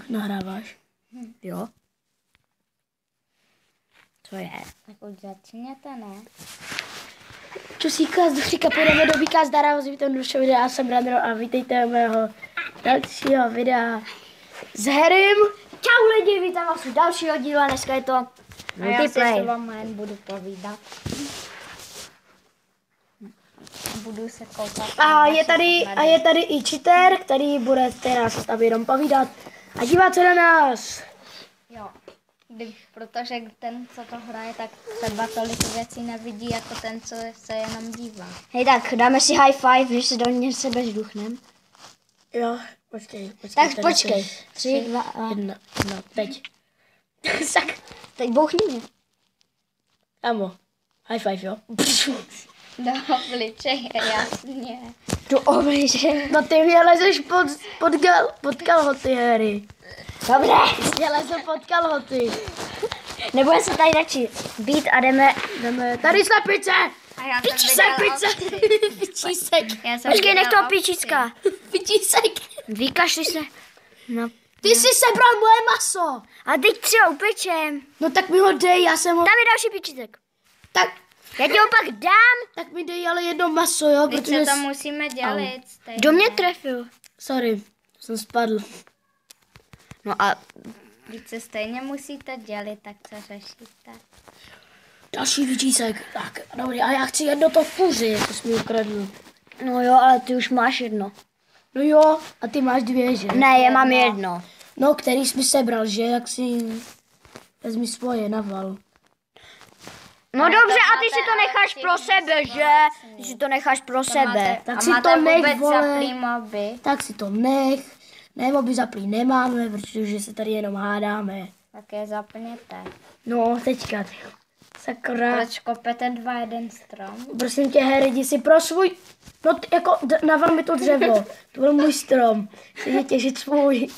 Nahráváš? Jo. Co je? Tak už začněte, ne? Čusíka z Dušíka, půjdeme do Víka zdara, vítejte do všeho videa, já jsem Brandro a vítejte u mého dalšího videa s Harrym. Čau lidi, vítám vás u dalšího díla, dneska je to A já si multiplayer. s vámi jen budu povídat. Budu se koukat. A je tady i cheater, který bude teda se tam jenom povídat a dívat se na nás. Jo. Protože ten, co to hraje, tak třeba tolik věcí nevidí, jako ten, co se jenom dívá. Hej, tak dáme si high five, že se do mě sebe zduchnem. Jo, počkej. Tak tady počkej. to 3, 2 a... Jedna, teď. Tak, Teď bouchni mě. amo, high five, jo. Do obličeje, jasně. Do obliže. No ty mě lezeš pod kalhoty, Harry. Dobré. Mě leze pod kalhoty. Nebudeme se tady radši být a jdeme... Tady slepice! A já Slepice! Pičísek. Počkej, nech toho pičicka. Pičísek. Vykašli se. No. Ty jsi sebral moje maso. A teď si ho upečem. No tak mi ho dej, já jsem ho... Tam je další pičicek. Tak, Já ti ho pak dám. tak mi dej ale jedno maso, jo, Teď protože... se to musíme dělit. stejně. Kdo mě trefil? Sorry, jsem spadl. No a... Když se stejně musíte dělit, tak co řešíte? Další pičísek. Tak, dobrý, a já chci jedno to kuři, to jsi mi ukradl. No jo, ale ty už máš jedno. No jo, a ty máš dvě, že? Ne, já mám jedno. No, který jsi mi sebral, že? Jak si... Vezmi svoje, naval. No Ale dobře, to a ty si máte to necháš ale pro všichni sebe, že? společně. Ty si to necháš pro sebe. Tak a si máte to nech, vůbec vole. zaplý moby? Tak si to nech. Ne, moby zaplý nemáme, protože se tady jenom hádáme. Tak je zapněte. No, teďka. Sakra. Proč kopete jeden strom? Prosím tě, Harry, jdi si pro svůj... No, jako, naval mi to dřevo. To byl můj strom. Chci těžit svůj.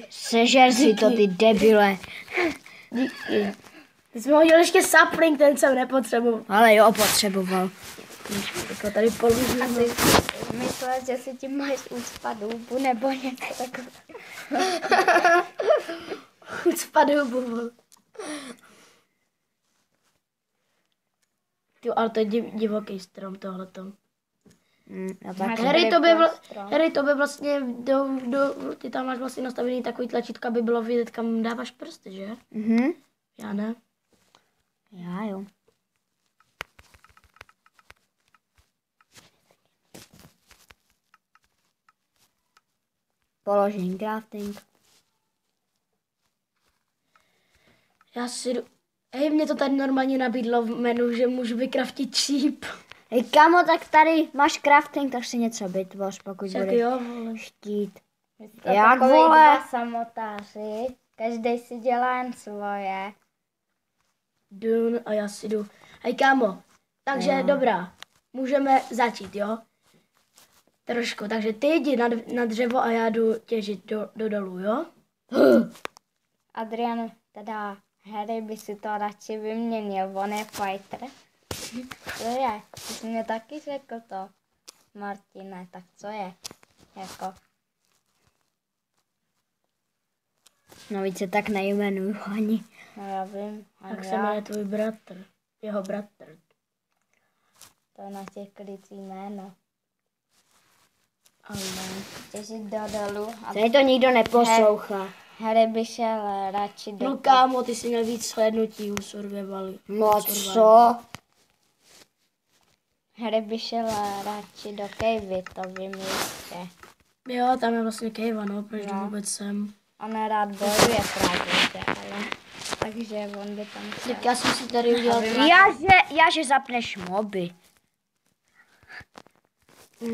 Sežer si to, ty debile. Díky. Ty jsi mi hodil ještě sapling, ten jsem nepotřeboval. Ale jo, potřeboval. Jako tady položím. Asi myslet, že si tím máš ucpat hůbu nebo něco takového. Spadl bubl. Ty, ale to je divoký strom tohleto. Já tak. Harry, to by vlastně, ty tam máš vlastně nastavený takový tlačítka, aby bylo vidět, kam dáváš prsty, že? Mhm. Já ne. Já jo. Položím crafting. Já si jdu... Hej, mě to tady normálně nabídlo v menu, že můžu vykraftit číp. Hej kamo, tak tady máš crafting, tak si něco vytvoř, pokud Však budeš jo, vole. chtít. Jak vole? dva samotáři, každý si dělá jen svoje. Dun a já si jdu. Hej, kámo, takže dobrá, můžeme začít, jo? Trošku, takže ty jdi na dřevo a já jdu těžit do dolů, jo? Adrian, teda Harry by si to radši vyměnil, on je fighter. Co je? Ty jsi mě taky řekl to, Martine, tak co je? Jako, No víc se tak nejmenuju ani. no já vím, a Jak se já, jmenuje tvůj bratr? Jeho bratr. to je na těch klicí jméno. Ale ne. Těžit do dolu a Tady to nikdo neposlouchá. Harry by šel radši do... No kámo, ty jsi měl víc slednutí u survivalu. No co? Harry by šel radši do cavey, to vím jistě. Jo, tam je vlastně Kejva, no, proč jdu No. vůbec sem? On rád bojuje právě, že, ale... Takže on by tam šel. Tak já jsem si tady udělal... Já, že zapneš moby.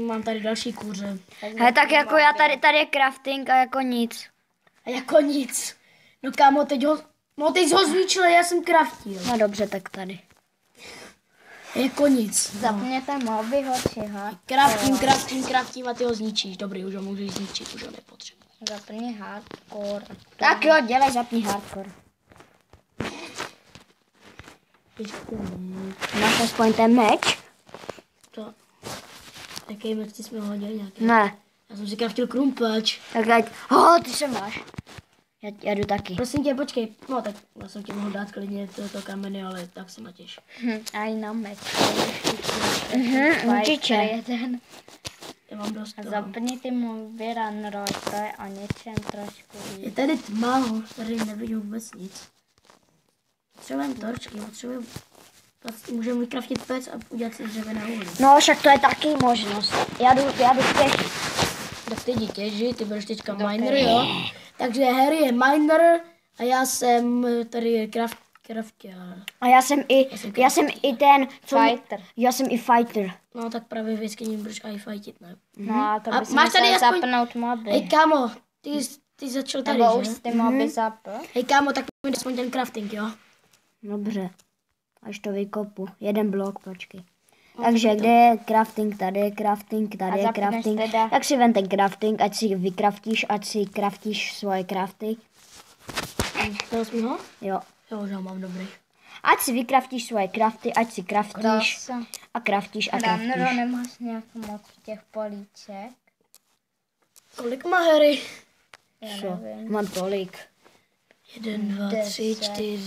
Mám tady další kůře. Hele, tak jako já tady je crafting a jako nic. A jako nic. No kámo, teď jsi ho zničil, já jsem kraftil. No dobře, tak tady. Jako nic. Zapněte moby, hočiho. Kraftím a ty ho zničíš. Dobrý, už ho můžeš zničit, už ho nepotřebuji. Zapni hardcore. Tak jo, dělej, zapni hardcore. Máš aspoň ten meč? To... Jaký meč ty jsi mi hodil nějaký? Ne. Já jsem si kraftil krumpač. Tak ať... ty se máš. Já jdu taky. Prosím tě, počkej. No tak já jsem ti mohl dát klidně to kameny, ale tak se natěš. A i na meč. Určitě. Jeden. Já mám dost toho. Zapni ty mobil Runroll, to je o něčem trošku Je víc. tady tma, tady nevidím vůbec nic. Potřebujeme torčky, můžeme vykraftit pec a udělat si dřevěné uhlí. No, však to je taky možnost. Já jdu těžit. Tak ty jdi těžit, ty budeš teďka miner, jo? Takže Harry je miner a já jsem tady craftěr. A já jsem i ten... Fighter. Já jsem i fighter. No tak právě v jeskyni budeš i fightit, ne? No a to A bys máš tady musel aspoň- zapnout moby. Hej kámo, ty začal tady, Nebo už že? ty moby zapl. Hej kámo, tak pojď aspoň ten crafting, jo? Dobře. Až to vykopu. Jeden blok, počkej. Takže kde je crafting, tady je crafting, tady A je zapneš crafting. teda- Tak si vem ten crafting, ať si vykraftíš, ať si craftíš svoje crafty. Dal jsi mi ho? Jo. Jo, už ho mám dobrý. Ať si vykraftíš svoje crafty, ať si craftíš Krása. a craftíš a Runro, craftíš. nemáš nějak moc těch políček? Kolik má Harry? Já Co? nevím. Mám tolik. 1, 2, 3, 4.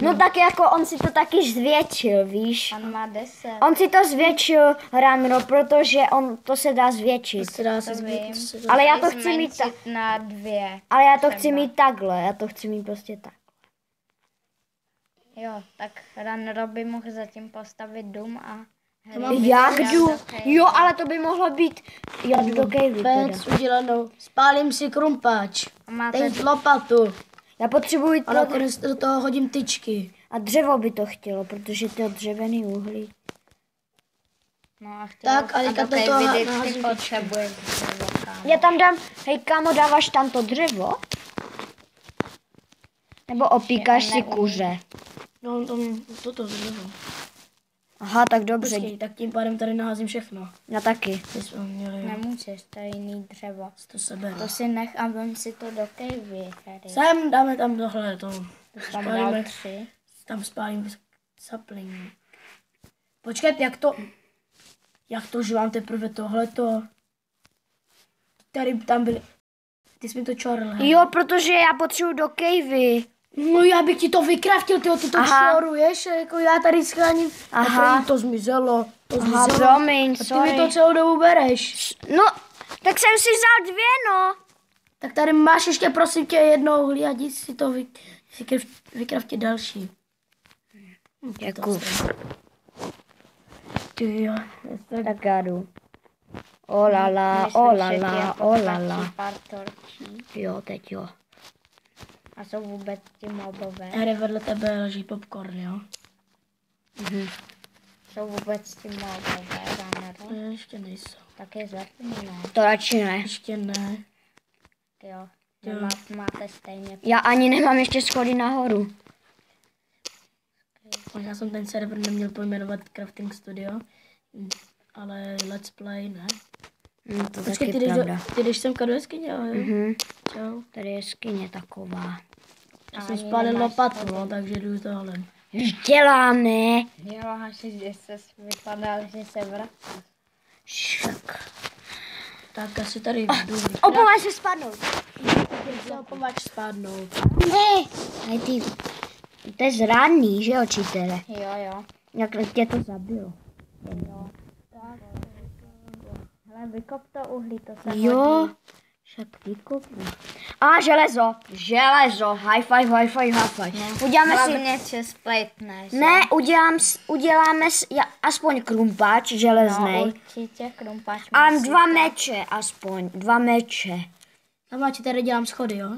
No tak jako on si to taky zvětšil, víš. On má 10. On si to zvětšil, Ranro, protože to se dá zvětšit. To se dá se To zbyt, vím. to se dá. Ale já to chci mít Zmenšit na 2. Ale já to chci mít takhle, já to chci mít prostě tak. Jo, tak Runro by mohl zatím postavit dům a... Jak jdu? Jo, ale to by mohlo být, já jdu do cavey teda. Pec udělanou. Spálím si krumpáč. Máte... Teď lopatu. Já potřebuji A nakonec do toho hodím tyčky. a dřevo by to chtělo, protože to je dřevěný uhlí. No a chtěl... Tak, a teďka do do toho cavey naházím vždycky potřebuješ dřevo, kámo. Já tam dám, hej kámo, dáváš tam to dřevo? Nebo opíkáš si kuře? No, toto dřevo. Aha, tak dobře, Počkej, tak tím pádem tady naházím všechno. já taky. Ty jsme měli Nemůžeš, to je jiný dřevo. to sebe. To si nech a vem si to do cavey, Harry. Sem dáme tam tohle, to. Tam dal Spálíme, 3. tam spálím sapling. Počkat, jak to, že mám teprve tohleto? Tady tam byly, ty jsi mi to čorl, he? Jo, protože já potřebuji do cavey. No já bych ti to vykraftil, ty to Aha. čoruješ, jako já tady schráním. Aha. A to zmizelo, Aha, promiň, A ty mi sorry. to celou dobu bereš. No, tak jsem si vzal 2, no. Tak tady máš ještě, prosím tě, jedno uhlí a jdi si to vykraftit další. Děkuji. Ty jo, Tak já jdu. Olala, olala, olala. Pár torčí. Jo, teď jo. A jsou vůbec ti mobové. Tady vedle tebe leží popcorn, jo? Jsou vůbec ti mobové, Runro. Ještě nejsou. Tak je zapni, no. To radši ne. Ještě ne. Jo. Máte stejně. Já ani nemám ještě schody nahoru. Možná jsem ten server neměl pojmenovat Crafting Studio, ale Let's Play, ne? To Počkej, taky ty pravda. jdeš semka do jeskyně, jo? Čau. Tady je skině taková. Já jsem spálil lopatu, no, takže jdu tohle. Děláme. Jo, až že se vypadal, že se vrací. Šak. Tak asi tady jdu. Opováž se spadnout. Pomáč spadnout. Ne. Hej ty. To je zranný, že jo, čítere? Jo. Jak tě to zabilo. Hele, vykop to uhlí, to se Jo. hodí. Však vykopnu. A železo. Železo. High five, high five, high five. Uděláme si... Hlavně chestplate, že? Ne, uděláme aspoň krumpáč No, železnej. určitě krumpáč A musíte. 2 meče aspoň. 2 meče. Tam ti tady dělám schody, jo?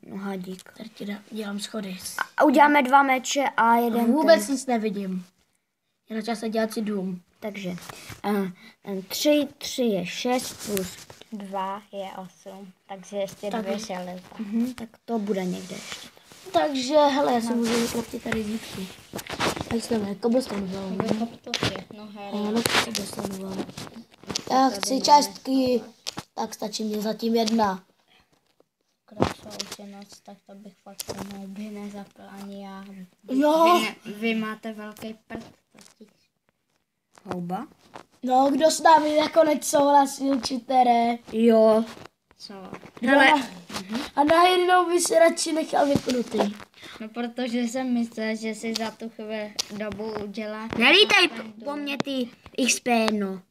No, hadík. Tady ti dělám schody. A uděláme 2 meče a jeden Vůbec nic nevidím. Je na čase dělat si dům. Takže 3 je 6 plus. 2 je 8, takže ještě 2 železa. Tak to bude někde ještě. Takže, hele, já si můžu vyklaptit tady zítky. Tady jsme cobblestone vzal. Vykop to všechno, Harry. Ano, cobblestone vzal. Já chci částky, tak stačí mě zatím 1. Krása už je noc, tak to bych fakt tomu by nezapl ani já. No. Vy máte velký prd. Houba? No, kdo s námi nakonec souhlasil, čitere? Jo. Co? Hele, A najednou by se radši nechal vypnutý. No protože jsem myslel, že si za tu dobu udělá. Nelítej po mně ty XP, no.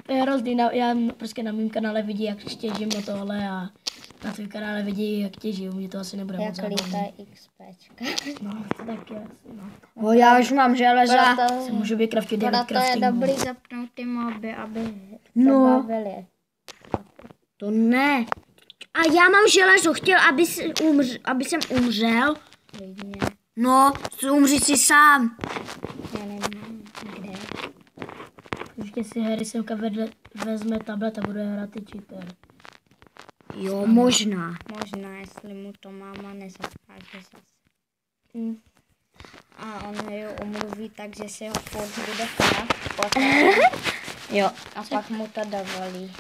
To je rozdíl, já prostě na mém kanále vidí, jak těžím o tohle a na tvém kanále vidí, jak těžím, mě to asi nebude moc Jak zábavné. lítají XPčka. No, to taky asi, no. No, já už mám železa. Se můžu vykraftit 9 Proto je craftingů. dobrý zapnout ty moby, aby se No. bavili. To ne. A já mám železo, chtěl, aby jsem umřel. Klidně. No, umři si sám. Já nemám kde. Ještě si Harry semka vezme tablet a bude hrát i cheater. Jo, možná. Možná, jestli mu to máma nezakáže zase. Mm. A on ji umluví tak, že si ho furt bude hrát poté. Jo. A pak mu to dovolí.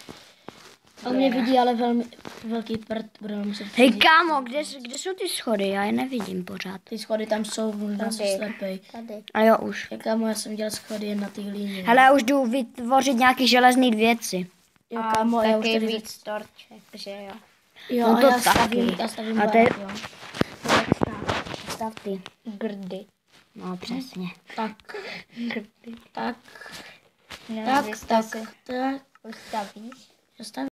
On mě vidí, ale velmi velký prd, budeme muset Hej, kámo, kde jsou ty schody? Já je nevidím pořád. Ty schody tam jsou, možná jsou Tady. slepej. Tady. A jo, už. Kámo, já jsem dělal schody jen na té hlíně. Hele, já už jdu vytvořit nějaký železný věci. Jo, A kámo, já už taky tady víc torček, že jo. Jo, No a to já stavím, taky. já stavím A barák, to je- jo. Stav ty. Grdy. No, přesně. Tak, Grdy. tak, No, tak, vy jste tak, si tak. ustavíš. Já stavím.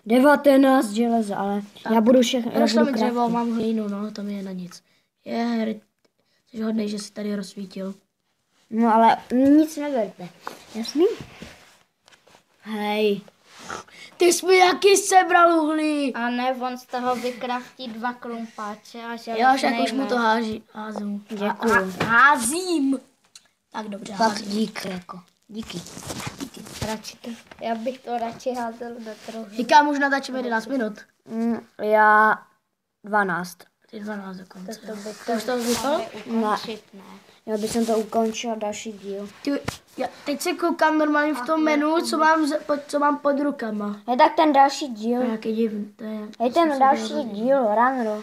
19 železa, ale já budu všechno. Já už budu tam dřevo, craftit. mám hlínu, no, to mi je na nic. Je, Harry, jsi hodnej, že jsi tady rozsvítil. No, ale nic neberte. Jasný? Hej. Ty jsi mi jaký sebral uhlí. A ne, on z toho vykraftí 2 klumpáče a že Jo, však už mu to házu. Děkuju. Házím. Tak dobře, Fakt házím. dík, jako. Díky. radši to, já bych to radši házel do trochu. Říkám, už natáčíme 11 minut. Já 12. Ty 12 dokonce. To by To už to vzniklo? ukončit, ne. Já bych to ukončil další díl. Teď se koukám normálně v tom menu, co mám pod rukama. Hej, tak ten další díl. Nějaký divný, to je... Hej, ten další díl, Ranro.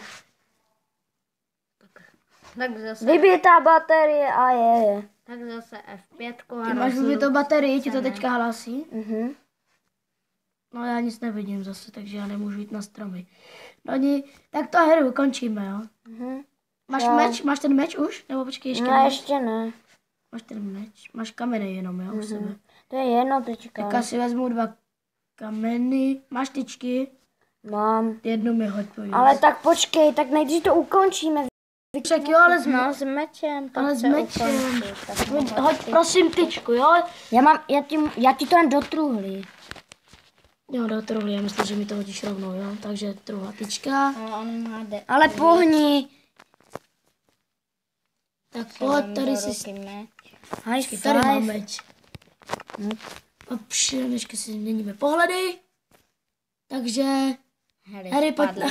Tak zase, Vybitá baterie a je. tak zase F5 Ty a máš vybitou baterii, ti to teďka hlásí? Mhm. No já nic nevidím zase, takže já nemůžu jít na stromy. No tak to hru končíme, jo? Mhm. Máš Jo. meč? Máš ten meč už? Nebo počkej, ještě No ne? ještě ne. Máš ten meč? Máš kameny jenom, jo? U sebe. To je jedno teďka. Tak asi vezmu 2 kameny. Máš tyčky? Mám. Jednu mi hoď, pojď. Ale tak počkej, tak nejdřív to ukončíme. Však jo, ale No, s mečem, to Ale s chce mečem. ukončit, tak Hoď prosím tyčku, jo? Já ti to jen do truhly. Jo, do truhly, já myslím, že mi to hodíš rovnou, jo? Takže druhá tyčka. No, on má Ale pohni. Tak pojď, tady si... meč. High Tady mám five. meč. A přinečka si změníme pohledy. Takže... Harry, pojď na...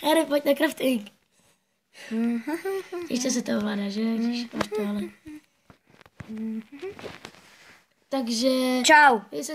Harry, pojď na crafting. Ještě se to ovládá, že? Když máš tohle. Takže... Čau. Vy se